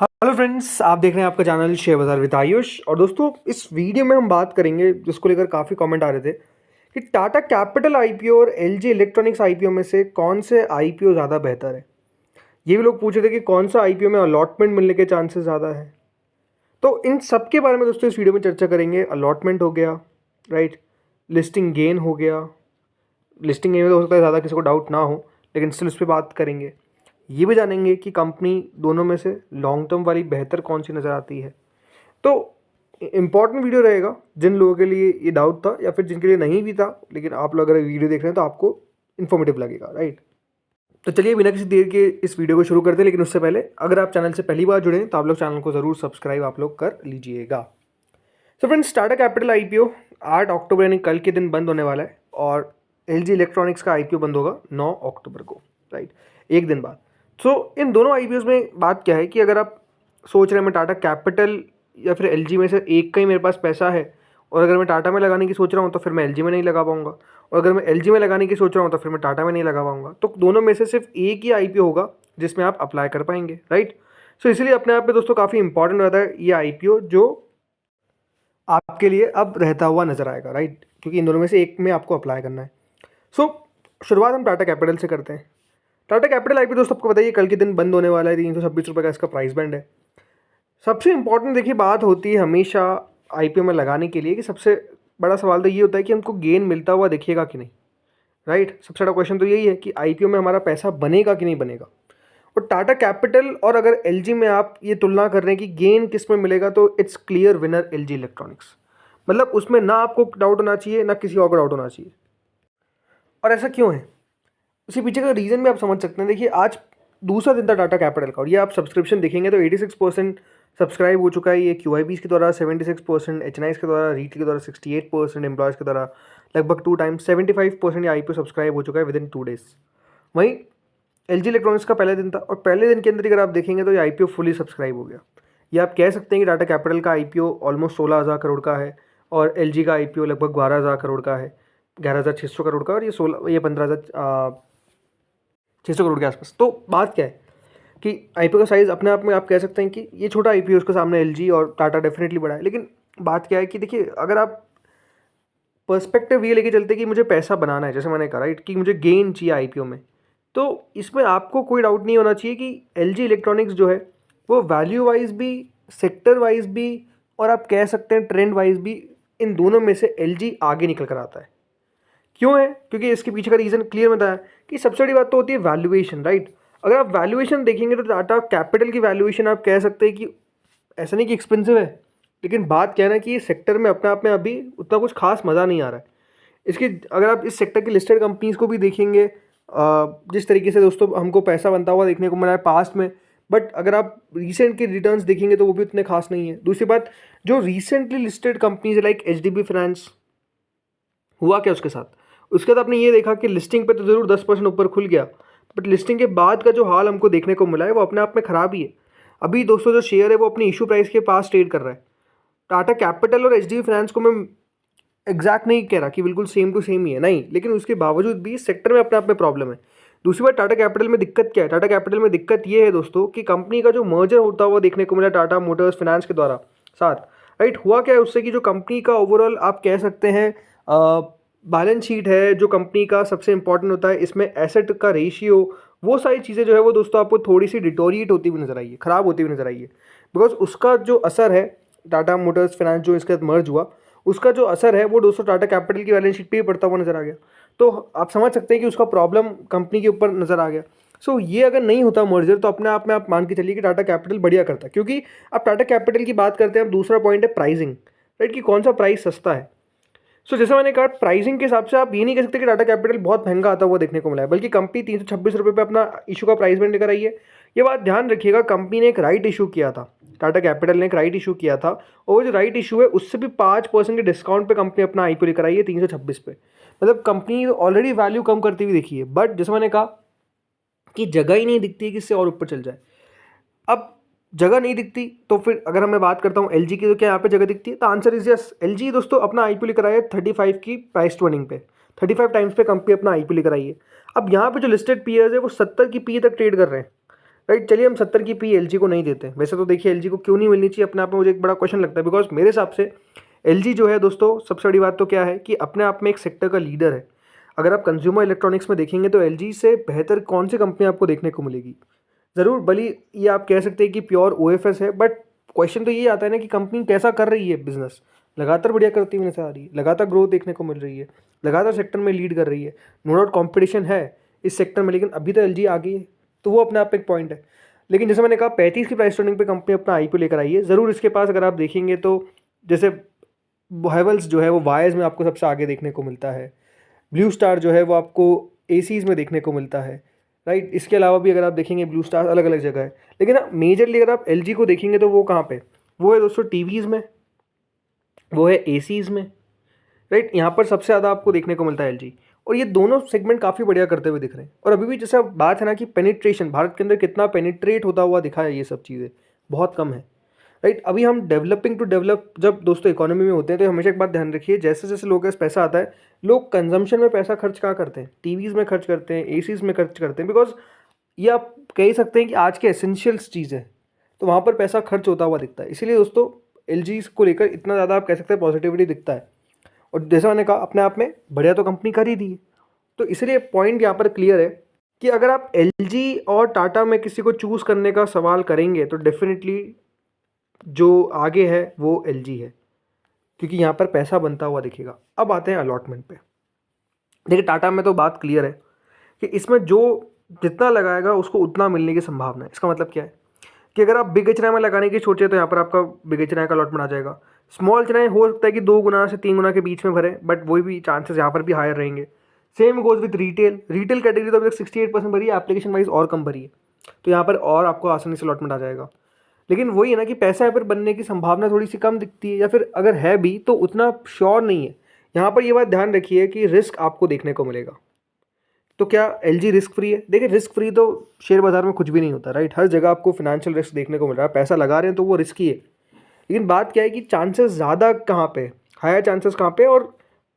Hello friends, आप देख रहे हैं आपका चैनल शेयर बाजार विद आयुष। और दोस्तों, इस वीडियो में हम बात करेंगे जिसको लेकर काफ़ी कमेंट आ रहे थे कि टाटा कैपिटल आईपीओ और एलजी इलेक्ट्रॉनिक्स आईपीओ में से कौन से आईपीओ ज़्यादा बेहतर है। ये भी लोग पूछ रहे थे कि कौन सा आईपीओ में अलॉटमेंट मिलने के चांसेस ज़्यादा है। तो इन सब के बारे में दोस्तों इस वीडियो में चर्चा करेंगे। अलॉटमेंट हो गया, राइट, लिस्टिंग गेन हो गया। लिस्टिंग गेन में तो हो सकता है ज़्यादा किसी को डाउट ना हो, लेकिन स्टिल उस पर बात करेंगे। ये भी जानेंगे कि कंपनी दोनों में से लॉन्ग टर्म वाली बेहतर कौन सी नज़र आती है। तो इम्पॉर्टेंट वीडियो रहेगा जिन लोगों के लिए ये डाउट था या फिर जिनके लिए नहीं भी था, लेकिन आप लोग अगर वीडियो देख रहे हैं तो आपको इन्फॉर्मेटिव लगेगा, राइट। तो चलिए बिना किसी देर के इस वीडियो को शुरू करते हैं। लेकिन उससे पहले अगर आप चैनल से पहली बार जुड़े हैं तो आप लोग चैनल को ज़रूर सब्सक्राइब आप लोग कर लीजिएगा। So friends, Tata capital IPO 8 अक्टूबर यानी कल के दिन बंद होने वाला है और एलजी इलेक्ट्रॉनिक्स का आईपीओ बंद होगा 9 अक्टूबर को, राइट, एक दिन बाद। सो इन दोनों आईपीओ में बात क्या है कि अगर आप सोच रहे हैं मैं टाटा कैपिटल या फिर एलजी में से एक का ही मेरे पास पैसा है, और अगर मैं टाटा में लगाने की सोच रहा हूँ तो फिर मैं एलजी में नहीं लगा पाऊंगा, और अगर मैं एलजी में लगाने की सोच रहा हूँ तो फिर मैं टाटा में नहीं लगा पाऊंगा। तो दोनों में से सिर्फ एक ही आईपीओ होगा जिसमें आप अप्लाई कर पाएंगे, राइट। सो इसलिए अपने आप में दोस्तों काफ़ी इंपॉर्टेंट रहता है ये आईपीओ जो आपके लिए अब रहता हुआ नजर आएगा, राइट, क्योंकि इन दोनों में से एक में आपको अप्लाई करना है। सो शुरुआत हम टाटा कैपिटल से करते हैं। टाटा कैपिटल आईपीओ दोस्तों आपको बताइए कल के दिन बंद होने वाला है। 326 रुपये का इसका प्राइस बैंड है। सबसे इंपॉर्टेंट देखिए बात होती है हमेशा आईपीओ में लगाने के लिए कि सबसे बड़ा सवाल तो ये होता है कि हमको गेन मिलता हुआ दिखेगा कि नहीं, राइट। सबसे बड़ा क्वेश्चन तो यही है कि आईपीओ में हमारा पैसा बनेगा कि नहीं बनेगा। और टाटा कैपिटल और अगर एलजी में आप ये तुलना कर रहे हैं कि गेन किस में मिलेगा, तो it's clear winner LG electronics. मतलब उसमें ना आपको डाउट होना चाहिए ना किसी और को डाउट होना चाहिए। और ऐसा क्यों है, उसके पीछे का रीज़न भी आप समझ सकते हैं। देखिए आज दूसरा दिन था टाटा कैपिटल का, और ये आप सब्सक्रिप्शन देखेंगे तो 86% सब्सक्राइब हो चुका है। ये क्यूआईबीज़ के द्वारा 76%, एचएनआईज़ के द्वारा, रीट के द्वारा 68%, एम्प्लॉयज़ के द्वारा लगभग 2 टाइम्स 75% ये आईपीओ सब्सक्राइब हो चुका है विद इन 2 डेज। वहीं एलजी इलेक्ट्रॉनिक्स का पहले दिन था और पहले दिन के अंदर अगर आप देखेंगे तो ये आईपीओ फुली सब्सक्राइब हो गया। ये आप कह सकते हैं कि टाटा कैपिटल का आईपीओ ऑलमोस्ट 16,000 करोड़ का है और एलजी का आईपीओ लगभग 12,000 करोड़ का है, 11,600 करोड़ का, और ये 15,600 करोड़ के आसपास। तो बात क्या है कि आईपीओ का साइज़ अपने आप में आप कह सकते हैं कि ये छोटा आईपीओ, उसके सामने एलजी और टाटा डेफिनेटली बड़ा है। लेकिन बात क्या है कि देखिए अगर आप पर्सपेक्टिव ये लेके चलते कि मुझे पैसा बनाना है, जैसे मैंने कहा, राइट, कि मुझे गेन चाहिए आईपीओ में, तो इसमें आपको कोई डाउट नहीं होना चाहिए कि एलजी इलेक्ट्रॉनिक्स जो है वो वैल्यू वाइज भी, सेक्टर वाइज भी, और आप कह सकते हैं ट्रेंड वाइज भी, इन दोनों में से एलजी आगे निकल कर आता है। क्यों है? क्योंकि इसके पीछे का रीज़न क्लियर बताया कि सबसे बड़ी बात तो होती है वैल्यूएशन, राइट। अगर आप वैल्यूएशन देखेंगे तो टाटा कैपिटल की वैल्यूएशन आप कह सकते हैं कि ऐसा नहीं कि एक्सपेंसिव है, लेकिन बात क्या है ना कि इस सेक्टर में अपने आप में अभी उतना कुछ खास मज़ा नहीं आ रहा है। इसकी अगर आप इस सेक्टर की लिस्टेड कंपनीज़ को भी देखेंगे, जिस तरीके से दोस्तों हमको पैसा बनता हुआ देखने को मिला है पास्ट में, बट अगर आप रिसेंट के रिटर्न्स देखेंगे तो वो भी उतने खास नहीं है। दूसरी बात, जो recently listed companies like HDB finance, हुआ क्या उसके साथ? उसके बाद आपने ये देखा कि लिस्टिंग पे तो ज़रूर 10% ऊपर खुल गया, बट लिस्टिंग के बाद का जो हाल हमको देखने को मिला है वो अपने आप में ख़राब ही है। अभी दोस्तों जो शेयर है वो अपनी इशू प्राइस के पास ट्रेड कर रहा है। टाटा कैपिटल और एचडीबी फाइनेंस को मैं एग्जैक्ट नहीं कह रहा कि बिल्कुल सेम टू सेम ही है, नहीं, लेकिन उसके बावजूद भी इस सेक्टर में अपने आप में प्रॉब्लम है। दूसरी बात, टाटा कैपिटल में दिक्कत क्या है? टाटा कैपिटल में दिक्कत ये है दोस्तों कि कंपनी का जो मर्जर होता हुआ देखने को मिला टाटा मोटर्स फाइनेंस के द्वारा साथ, राइट, हुआ क्या है उससे कि जो कंपनी का ओवरऑल आप कह सकते हैं बैलेंस शीट है, जो कंपनी का सबसे इंपॉर्टेंट होता है, इसमें एसेट का रेशियो, वो सारी चीज़ें जो है वो दोस्तों आपको थोड़ी सी डिटोरिएट होती हुई नजर आई है, ख़राब होती हुई नजर आई है। बिकॉज उसका जो असर है, टाटा मोटर्स फाइनेंस जो इसके साथ मर्ज हुआ, उसका जो असर है वो दोस्तों टाटा कैपिटल की बैलेंस शीट पे ही पड़ता हुआ नजर आ गया। तो आप समझ सकते हैं कि उसका प्रॉब्लम कंपनी के ऊपर नजर आ गया। सो ये अगर नहीं होता मर्जर तो अपने आप में आप मान के चलिए कि टाटा कैपिटल बढ़िया करता, क्योंकि आप टाटा कैपिटल की बात करते हैं। अब दूसरा पॉइंट है प्राइसिंग, राइट, कि कौन सा प्राइस सस्ता है। सो जैसे मैंने कहा, प्राइसिंग के हिसाब से आप ये नहीं कह सकते कि टाटा कैपिटल बहुत महंगा आता हुआ देखने को मिला है, बल्कि कंपनी 326 रुपये पे अपना इशू का प्राइस बैंड लेकर आई है। ये बात ध्यान रखिएगा, कंपनी ने एक राइट इशू किया था, टाटा कैपिटल ने एक राइट इशू किया था, और वो जो राइट इशू है उससे भी 5% के डिस्काउंट पे कंपनी अपना आईपीओ लेकर आई है 326 पे। मतलब कंपनी ऑलरेडी वैल्यू कम करती हुई देखी है, बट जैसे मैंने कहा कि जगह ही नहीं दिखती है कि इससे और ऊपर चल जाए। अब जगह नहीं दिखती तो फिर अगर मैं बात करता हूँ एलजी की, तो क्या यहाँ पे जगह दिखती है? तो आंसर इज यस। एलजी दोस्तों अपना आईपीओ लेकर आया है 35 की प्राइस टू अर्निंग पे, 35 टाइम्स पे कंपनी अपना आईपीओ लेकर आई है। अब यहाँ पे जो लिस्टेड पीयर्स है वो 70 की पी तक ट्रेड कर रहे हैं, राइट। चलिए हम 70 की पी एलजी को नहीं देते। वैसे तो देखिए एलजी को क्यों नहीं मिलनी चाहिए, अपने आप में मुझे एक बड़ा क्वेश्चन लगता है, बिकॉज मेरे हिसाब से एलजी जो है दोस्तों, सबसे बड़ी बात तो क्या है कि अपने आप में एक सेक्टर का लीडर है। अगर आप कंज्यूमर इलेक्ट्रॉनिक्स में देखेंगे तो एलजी से बेहतर कौन सी कंपनी आपको देखने को मिलेगी। ज़रूर भली ये आप कह सकते हैं कि प्योर ओएफएस है, बट क्वेश्चन तो ये आता है ना कि कंपनी कैसा कर रही है बिजनेस। लगातार बढ़िया करती हुई नजर आ रही है, लगातार ग्रोथ देखने को मिल रही है, लगातार सेक्टर में लीड कर रही है। नो डाउट कॉम्पिटिशन है इस सेक्टर में, लेकिन अभी तो एलजी आ गई है, तो वो अपने आप में एक पॉइंट है। लेकिन जैसे मैंने कहा 35 की प्राइस टर्निंग पे कंपनी अपना आईपीओ लेकर आई है। ज़रूर इसके पास अगर आप देखेंगे तो जैसे हैवेल्स जो है वो वायर्स में आपको सबसे आगे देखने को मिलता है, ब्लू स्टार जो है वो आपको एसीज में देखने को मिलता है, राइट। इसके अलावा भी अगर आप देखेंगे ब्लू स्टार अलग अलग जगह है, लेकिन मेजरली अगर आप एलजी को देखेंगे तो वो कहाँ पे, वो है दोस्तों टीवीज़ में, वो है एसीज में, राइट। यहाँ पर सबसे ज़्यादा आपको देखने को मिलता है एलजी, और ये दोनों सेगमेंट काफ़ी बढ़िया करते हुए दिख रहे हैं। और अभी भी जैसे बात है ना कि पेनिट्रेशन भारत के अंदर कितना पेनिट्रेट होता हुआ दिखा है, ये सब चीज़ें बहुत कम है, राइट। अभी हम डेवलपिंग टू डेवलप जब दोस्तों इकोनॉमी में होते हैं तो हमेशा एक बात ध्यान रखिए, जैसे जैसे लोगों के पास पैसा आता है, लोग कंजम्पशन में पैसा खर्च कहाँ करते हैं, टीवीज़ में खर्च करते हैं, एसीज में खर्च करते हैं, बिकॉज ये आप कह ही सकते हैं कि आज के एसेंशियल्स चीज़ है, तो वहाँ पर पैसा खर्च होता हुआ दिखता है। इसीलिए दोस्तों एलजी को लेकर इतना ज़्यादा आप कह सकते हैं पॉजिटिविटी दिखता है। और जैसा मैंने कहा अपने आप में बढ़िया तो कंपनी कर ही दी है, तो इसलिए पॉइंट यहाँ पर क्लियर है कि अगर आप एलजी और टाटा में किसी को चूज़ करने का सवाल करेंगे तो डेफिनेटली जो आगे है वो एलजी है, क्योंकि यहाँ पर पैसा बनता हुआ दिखेगा। अब आते हैं अलॉटमेंट पे। देखिए टाटा में तो बात क्लियर है कि इसमें जो जितना लगाएगा उसको उतना मिलने की संभावना है। इसका मतलब क्या है कि अगर आप बिग एचएनआई में लगाने की सोचे तो यहाँ पर आपका बिग एचएनआई का अलॉटमेंट आ जाएगा। स्मॉल एचएनआई हो सकता है कि 2 गुना से 3 गुना के बीच में भरे, बट वही भी चांसेस यहाँ पर भी हायर रहेंगे। Same goes with retail category तो अभी तक 68% भरी है, एप्लीकेशन वाइज और कम भरी है, तो यहाँ पर और आपको आसानी से अलॉटमेंट आ जाएगा। लेकिन वही है ना कि पैसा यहाँ पर बनने की संभावना थोड़ी सी कम दिखती है, या फिर अगर है भी तो उतना श्योर नहीं है। यहाँ पर ये बात ध्यान रखिए कि रिस्क आपको देखने को मिलेगा। तो क्या एलजी रिस्क फ्री है? देखिए रिस्क फ्री तो शेयर बाजार में कुछ भी नहीं होता, राइट। हर जगह आपको फिनेंशियल रिस्क देखने को मिल रहा है, पैसा लगा रहे हैं तो वो रिस्की है। लेकिन बात क्या है कि चांसेस ज़्यादा कहाँ पे, हायर चांसेस कहाँ पे, और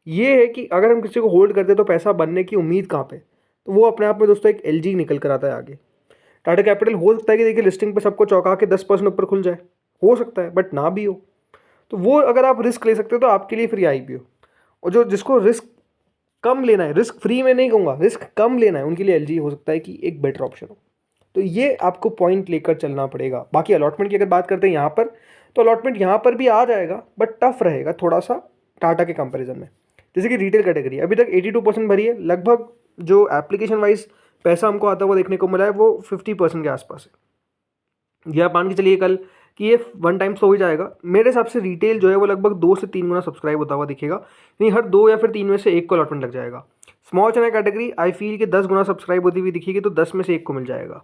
ये है कि अगर हम किसी को होल्ड करते तो पैसा बनने की उम्मीद कहाँ पे, तो वो अपने आप में दोस्तों एक एलजी निकल कर आता है आगे। टाटा कैपिटल हो सकता है कि देखिए लिस्टिंग पे सबको चौंका के 10% ऊपर खुल जाए, हो सकता है, बट ना भी हो, तो वो अगर आप रिस्क ले सकते हो तो आपके लिए फ्री आईपीओ। और जो जिसको रिस्क कम लेना है, रिस्क फ्री में नहीं कहूँगा, रिस्क कम लेना है, उनके लिए एलजी हो सकता है कि एक बेटर ऑप्शन हो। तो ये आपको पॉइंट लेकर चलना पड़ेगा। बाकी अलॉटमेंट की अगर बात करते हैं यहाँ पर, तो अलॉटमेंट यहाँ पर भी आ जाएगा, बट टफ रहेगा थोड़ा सा टाटा के कंपैरिजन में। जैसे कि रिटेल कैटेगरी अभी तक 82% भरी है, लगभग जो एप्लीकेशन वाइज पैसा हमको आता हुआ देखने को मिला है वो 50% के आसपास है। या मान के चलिए कल कि ये 1 टाइम्स तो हो ही जाएगा। मेरे हिसाब से रिटेल जो है वो लगभग 2 से 3 गुना सब्सक्राइब होता हुआ दिखेगा, यानी हर 2 या फिर 3 में से एक को अलॉटमेंट लग जाएगा। Small HNI category I feel कि 10 गुना सब्सक्राइब होती हुई दिखेगी, तो 10 में से एक को मिल जाएगा।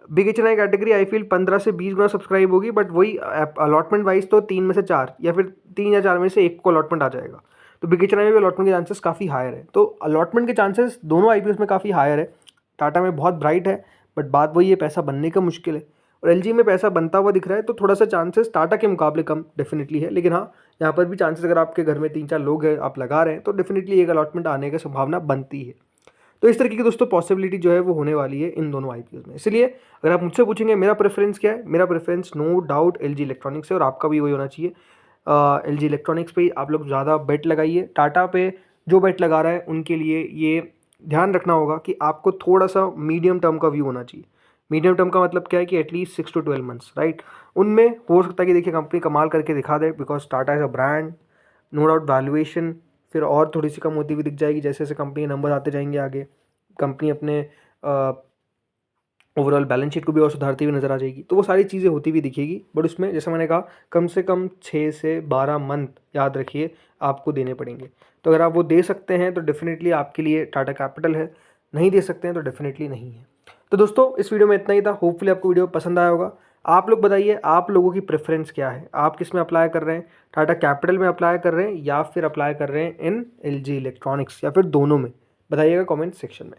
Big HNI category I feel 15 से 20 गुना सब्सक्राइब होगी, बट वही अलॉटमेंट वाइज तो 3 में से 4 या फिर 3 या 4 में से एक को अलॉटमेंट आ जाएगा। तो बिग एचएनआई में भी अलॉटमेंट के चांसेस काफ़ी हायर है। तो अलॉटमेंट के चांसेस दोनों आईपीओस में काफ़ी हायर है। टाटा में बहुत ब्राइट है, बट बात वही है, पैसा बनने का मुश्किल है। और एलजी में पैसा बनता हुआ दिख रहा है, तो थोड़ा सा चांसेस टाटा के मुकाबले कम डेफिनेटली है। लेकिन हाँ, यहाँ पर भी चांसेस, अगर आपके घर में 3-4 लोग हैं, आप लगा रहे हैं, तो डेफिनेटली एक अलॉटमेंट आने की संभावना बनती है। तो इस तरीके की दोस्तों पॉसिबिलिटी जो है वो होने वाली है इन दोनों आईपीओ में। इसलिए अगर आप मुझसे पूछेंगे मेरा प्रेफरेंस क्या है, मेरा preference no doubt LG electronics है, और आपका भी वही होना चाहिए। एलजी इलेक्ट्रॉनिक्स पे आप लोग ज़्यादा बेट लगाइए। टाटा पे जो बेट लगा रहा है उनके लिए ये ध्यान रखना होगा कि आपको थोड़ा सा मीडियम टर्म का व्यू होना चाहिए। मीडियम टर्म का मतलब क्या है कि एटलीस्ट 6 to 12 मंथ्स, राइट। उनमें हो सकता है कि देखिए कंपनी कमाल करके दिखा दे, because Tata as a brand, no doubt valuation फिर और थोड़ी सी कम होती हुई दिख जाएगी जैसे जैसे कंपनी के नंबर आते जाएंगे आगे। कंपनी अपने ओवरऑल बैलेंस शीट को भी और सुधारती हुई नज़र आ जाएगी, तो वो सारी चीज़ें होती हुई दिखेगी। बट उसमें जैसे मैंने कहा कम से कम 6 से 12 मंथ याद रखिए आपको देने पड़ेंगे। तो अगर आप वो दे सकते हैं तो डेफिनेटली आपके लिए टाटा कैपिटल है, नहीं दे सकते हैं तो डेफिनेटली नहीं है। तो दोस्तों इस वीडियो में इतना ही था। होपफुली आपको वीडियो पसंद आया होगा। आप लोग बताइए आप लोगों की प्रेफरेंस क्या है, आप किस में अप्लाई कर रहे हैं, टाटा कैपिटल में अप्लाई कर रहे हैं या फिर अप्लाई कर रहे हैं इन एलजी इलेक्ट्रॉनिक्स, या फिर दोनों में? बताइएगा कमेंट सेक्शन में।